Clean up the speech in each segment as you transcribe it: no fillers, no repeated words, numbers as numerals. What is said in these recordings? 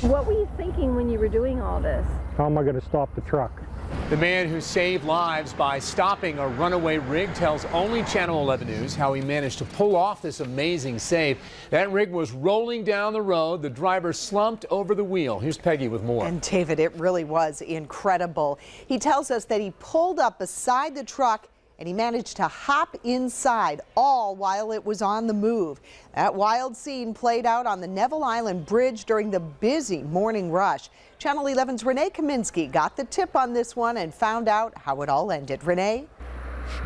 What were you thinking when you were doing all this? How am I going to stop the truck? The man who saved lives by stopping a runaway rig tells only Channel 11 News how he managed to pull off this amazing save. That rig was rolling down the road. The driver slumped over the wheel. Here's Peggy with more. And David, it really was incredible. He tells us that he pulled up beside the truck and he managed to hop inside, all while it was on the move. That wild scene played out on the Neville Island Bridge during the busy morning rush. Channel 11's Renee Kaminsky got the tip on this one and found out how it all ended. Renee?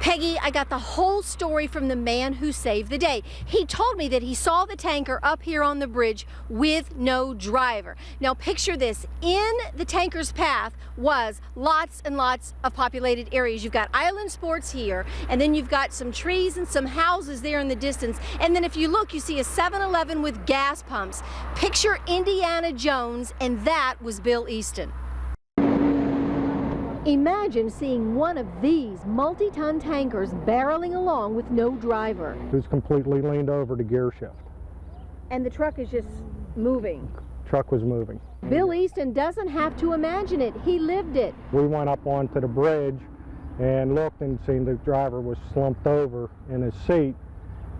Peggy, I got the whole story from the man who saved the day. He told me that he saw the tanker up here on the bridge with no driver. Now picture this, in the tanker's path was lots and lots of populated areas. You've got Island Sports here, and then you've got some trees and some houses there in the distance. And then if you look, you see a 7-Eleven with gas pumps. Picture Indiana Jones, and that was Bill Easton. Imagine seeing one of these multi-ton tankers barreling along with no driver. It was completely leaned over to gear shift. And the truck is just moving. Truck was moving. Bill Easton doesn't have to imagine it. He lived it. We went up onto the bridge and looked and seen the driver was slumped over in his seat.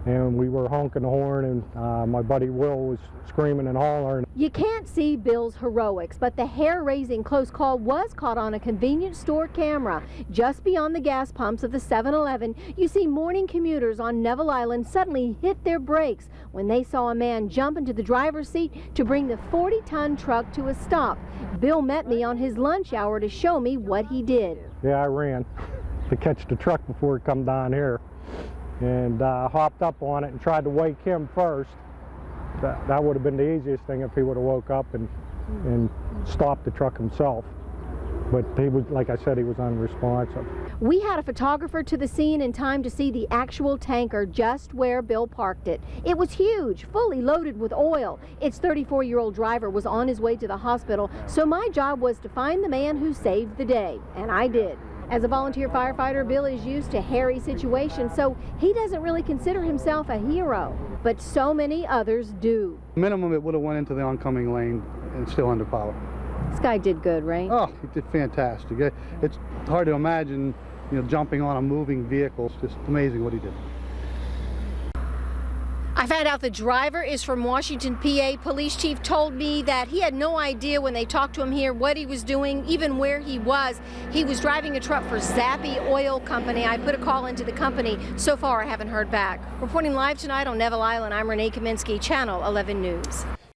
And we were honking the horn, and my buddy Will was screaming and hollering. You can't see Bill's heroics, but the hair-raising close call was caught on a convenience store camera. Just beyond the gas pumps of the 7-Eleven, you see morning commuters on Neville Island suddenly hit their brakes when they saw a man jump into the driver's seat to bring the 40-ton truck to a stop. Bill met me on his lunch hour to show me what he did. Yeah, I ran to catch the truck before it come down here. And hopped up on it and tried to wake him first. That would have been the easiest thing if he would have woke up and stopped the truck himself. But he was, like I said, he was unresponsive. We had a photographer to the scene in time to see the actual tanker just where Bill parked it. It was huge, fully loaded with oil. Its 34-year-old driver was on his way to the hospital, so my job was to find the man who saved the day, and I did. As a volunteer firefighter, Bill is used to hairy situations, so he doesn't really consider himself a hero, but so many others do. Minimum, it would have went into the oncoming lane and still under power. This guy did good, right? Oh, he did fantastic. It's hard to imagine, jumping on a moving vehicle. It's just amazing what he did. I found out the driver is from Washington, PA. Police chief told me that he had no idea when they talked to him here what he was doing, even where he was. He was driving a truck for Zappy Oil Company. I put a call into the company. So far, I haven't heard back. Reporting live tonight on Neville Island, I'm Renee Kaminsky, Channel 11 News.